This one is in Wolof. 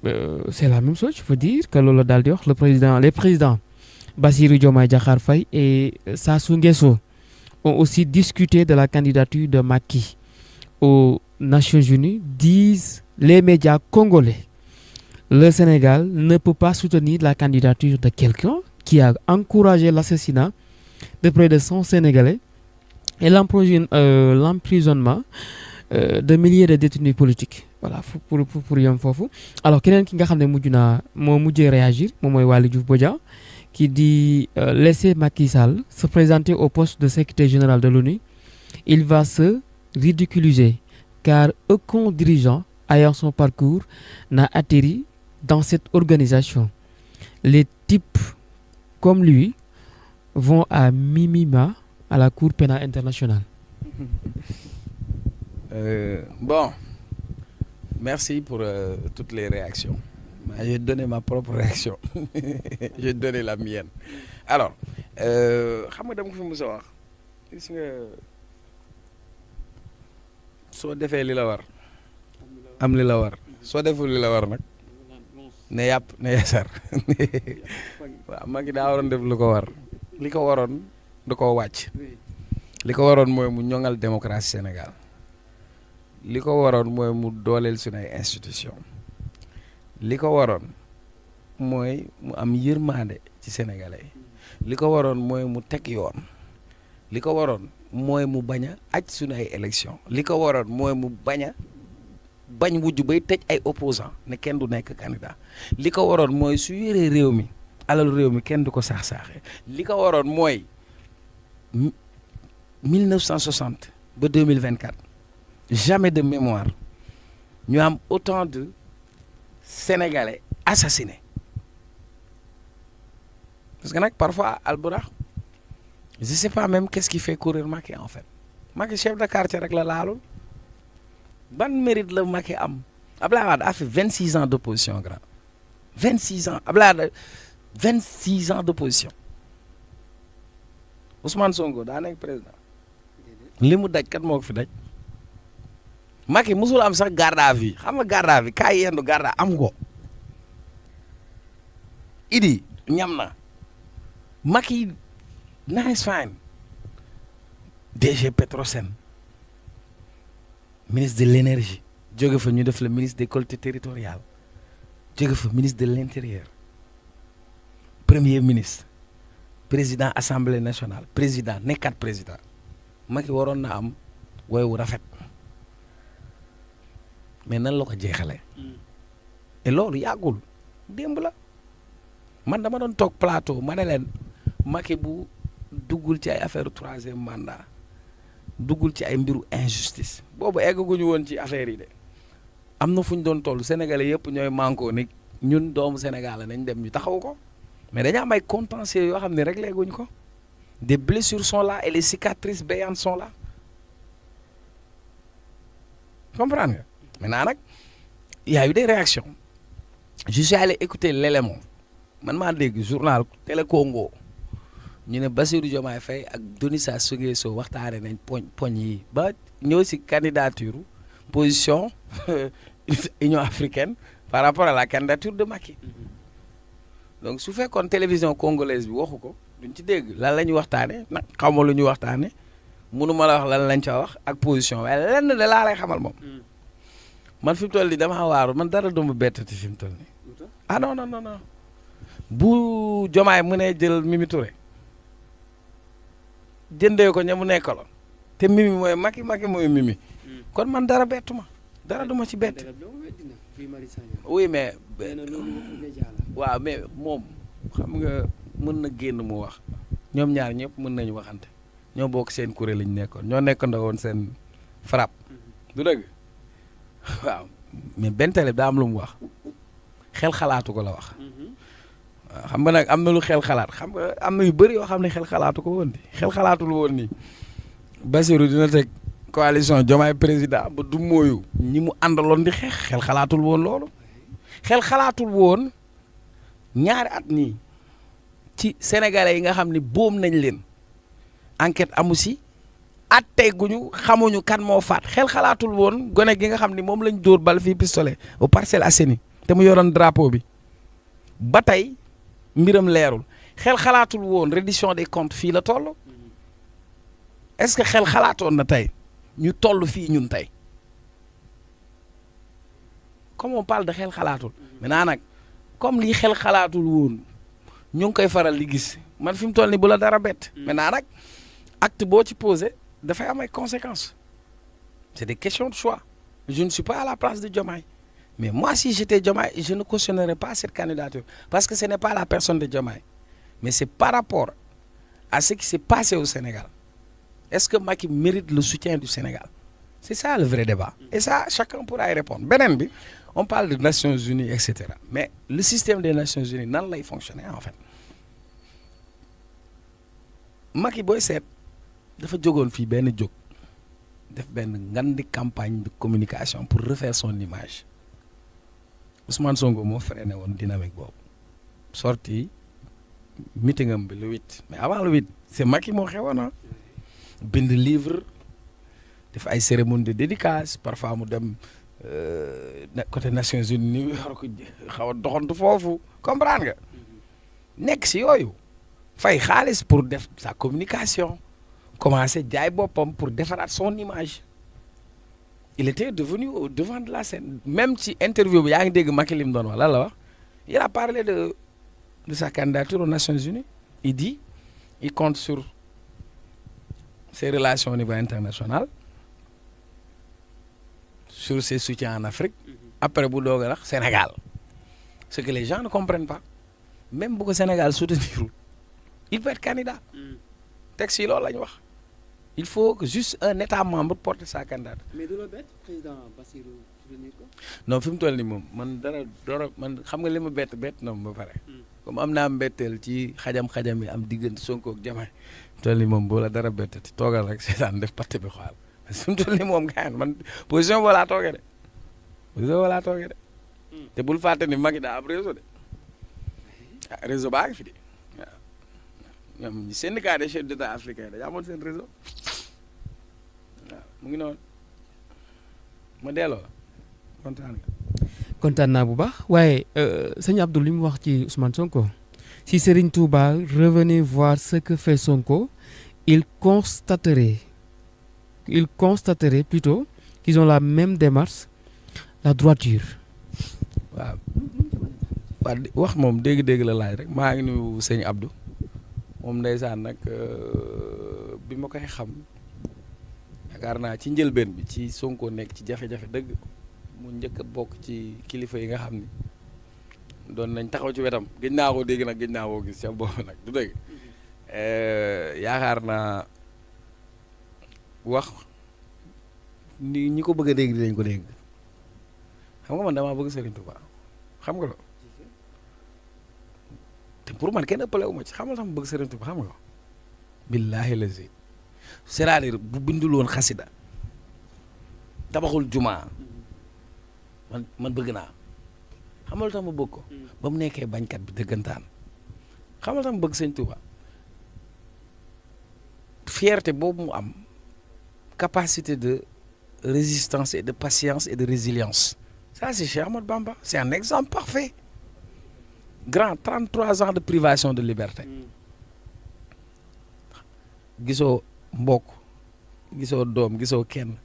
c'est la même chose, je veux dire que loolu daal di wax les présidents Bassirou Diomaye Diakhar Faye et Sassou Nguesso ont aussi discuté de la candidature de Macky aux Nations Unies, disent les médias congolais. Le Sénégal ne peut pas soutenir la candidature de quelqu'un qui a encouragé l'assassinat de près de 100 Sénégalais et l'emprisonnement de milliers de détenus politiques. Voilà, pour yam fofu. Alors keneen ki nga xam ne mujjee réagir moom mooy Waly Diouf Bodiang qui dit laisser Macky Sall se présenter au poste de secrétaire général de l'ONU, il va se ridiculiser car aucun dirigeant ayant son parcours n'a atterri dans cette organisation. Les types comme lui vont à minima à la Cour pénale internationale. Bon, merci pour toutes les réactions. Je vais donner ma propre réaction. Je vais donner la mienne. Alors, xam nga dama ko fi mos a wax gis nga soo defee li la war am li la war soo deful li la war nag ne yàpp ne yasar waaw Macky daa waroon def lu ko war li ko waroon da koo wàcc li ko waroon mooy mu ñoŋal démocratie Sénégal li ko waroon mooy mu dooleel suñu ay institution li ko waroon mooy mu am yërmande ci sénégalais li ko waroon mooy mu teg yoon li ko waroon mooy mu bañ a aj suñu ay élection li ko waroon mooy mu bañ wujj bay tëj ay opposants ne kenn du nekk candidat li ko waroon mooy su yoree réew mi alalu réew mi kenn du ko saax-saaxee li ko waroon mooy 1960 ba 2024 jamais de mémoire ñu am autant de Sénégalais assassinés parce que nag parfois Albourakh je sais pas même qu'est-ce qui fait courir Macky en fait Macky chef de quartier rek la laalul ban mérite la Macky am Abdoulaye Wade a fait 26 ans d'opposition grand 26 ans Abdoulaye Wade 26 ans d'opposition Ousmane Sonko daa nekk président li mu daj kat moo ko fi daj Macky musul am sax garde à vue xam nga garde à vue kaay yendu garde am ko Idi ñam na Macky nice fine DG Petrosen ministre de l'énergie jóge fa ñu def le ministre des collectivités territoriales jóge fa ministre de l'intérieur premier ministre président assemblée nationale président nekkat président Macky waroon na am woywu rafet mais nan la ko jeexalee et loolu yàggul démb la man dama doon toog plateau ma ne leen Macky bu duggul ci ay affaire troisième mandat duggul ci ay mbiru injustice boobu eggaguñu woon ci affaire yi de am na fu ñu doon toll sénégalais yëpp ñooy manko ni ñun doomu Sénégal nañ dem ñu taxaw ko mais dañu am ay contentieux yoo xam ne réglé guñ ko des blessures sont là et les cicatrices béantes sont là comprendre nga maintenant nag il y a eu des réactions je suis allé écouter l'élément man maa dégg journal Télé Congo ñu ne Bassirou Diomaye Faye ak Denis Sassou Nguesso waxtaane nañ poñ yi ba ñëw si candidature position Union africaine par rapport à la candidature de Macky donc su fekkoon télévision congolaise bi waxu ko duñ ci dégg lan la ñuy waxtaane nag xaw ma lu ñuy waxtaane mënuma la wax lan lañ ca wax ak position waaye lenn de laa lay xamal moom man fi mu toll nii dama waaru man dara duma bettati fi mu toll nii ah non non non non bu Diomaye mu ne jël Mimi Touré jëndee ko ña mu nekkaloon te Mimi mooy Macky mooy Mimi kon man dara bettu ma dara duma ci bett oui mais waaw mais moom xam nga mën na génn mu wax ñoom ñaar ñëpp mën nañu waxante ñoo bokk seen kuréel lañu nekkoon ñoo nekkandoo woon seen frappe du dëgg waaw mais benn télé daa am lu mu wax xel xalaatu ko la wax waaw xam nga nag am na lu xel xalaat xam nga am na yu bëri yoo xam ne xel xalaatu ko woon di xel xalaatul woon nii Bassirou dina teg coalition Diomaye président ba du mooyu ñi mu àndaloon di xeex xel xalaatul woon loolu xel xalaatul woon ñaari at nii ci sénégalais yi nga xam ne boom nañ leen enquête amu si atteeguñu xamuñu kan moo faat xel xalaatul woon gone gi nga xam ni moom lañ dóor bal fii pistolet au Parcelles Assainies te mu yoroon drapeau bi ba tey mbiram leerul xel xalaatul woon reddition des comptes fii la toll est-ce que xel xalaatoon na tey ñu toll fii ñun tey comme on parle de xel xalaatul maintenant nag comme lii xel xalaatul woon ñu ngi koy faral di gis man fi mu toll nii bu la dara bett maintenant nag acte boo ci posé dafay am ay conséquences c'est des questions de choix je ne suis pas à la place de Diomaye mais moi si j'étais Diomaye je ne cautionnerais pas cette candidature parce que ce n'est pas la personne de Diomaye mais c'est par rapport à ce qui s'est passé au Sénégal est-ce que Macky mérite le soutien du Sénégal c'est ça le vrai débat et ça chacun pourra y répondre beneen bi on parle des Nations Unies et cetera mais le système des Nations Unies nan lay fonctionner en fait Macky booy seet dafa jógoon fii benn jóg def benn ngandi campagne de communication pour refaire son image Ousmane Sonko moo freiné woon dynamique boobu sorti meeting am bi le 8 mais avant le 8 c'est Macky moo xewoon ah bind livre def ay cérémonie de dédicace parfois mu dem côté Nations Unies ni war ko xaw a doxantu foofu comprendre nga nekk si yooyu fay xaalis pour def sa communication commencer jaay boppam pour defaraat son image il était devenu au devant de la scène même ci interview bi yaa ngi dégg Macky li mu doon wax lan la wax il a parlé de sa candidature aux Nations Unies il dit il compte sur ses relations au niveau international sur ses soutiens en Afrique après bu doog a wax Sénégal ce que les gens ne comprennent pas même bu ko Sénégal soutenir il peut être candidat texte yi loolu la ñu wax il faut que juste un état membre porte sa candidature. mais du la bett président Bassirou soutenir ko. non fi mu toll nii moom man dara man xam nga li ma bett na ma ba pare. comme am naa mbetteel ci xajam-xajam yi am diggante Sonko ak Diomaye fi mu toll nii moom boo la dara bettati toogal rek seetaan def parti bi xool fi mu toll nii moom gaañ man position boo laa toogee de te bul fàtte ni Macky daa am réseau de réseau baa ngi fi de. ñoom syndicat des chefs d'État africains dañu amoon seen réseau waaw mu ngi noonu ma delloo kontaan nga. kontaan naa bu baax waaye sëñ Abdou li mu wax ci Ousmane Sonko si Serigne Touba revenez voir ce que fait Sonko il constaterait plutôt qu'ils ont la même démarche la droiture. waaw wax moom dégg-dégg la laaj rek maa ngi nuyu sëñ Abdou. moom ndeysaan nag bi ma koy xam yaakaar naa ci njëlbeen bi ci Sonko nekk ci jafe-jafe dëgg mu njëkk a bokk ci kilifa yi nga xam ni doon nañ taxaw ci wetam gëj naa koo dégg nag gëj naa koo gis ca boobu nag du dëgg yaakaar naa wax ni ñi ko bëgg a dégg dinañ ko dégg xam nga man damaa bëgg Serigne Touba xam nga lo te pour man kenn ëppale wu ma ci xamal sama bëgg Serigne Touba xam nga ko billaahi lazi c'est-à-dire bu bindul woon xasida tabaxul jumaa man bëgg naa xamal tax ma bëgg ko ba mu nekkee bañkat bi dëggantaan xamal tax ma bëgg Serigne Touba fierté boobu mu am capacité de résistance et de patience et de résilience ça c'est Cheikh Ahmadou Bamba c'est un exemple parfait grand 33 ans de privation de liberté gisoo mbokk gisoo doom gisoo kenn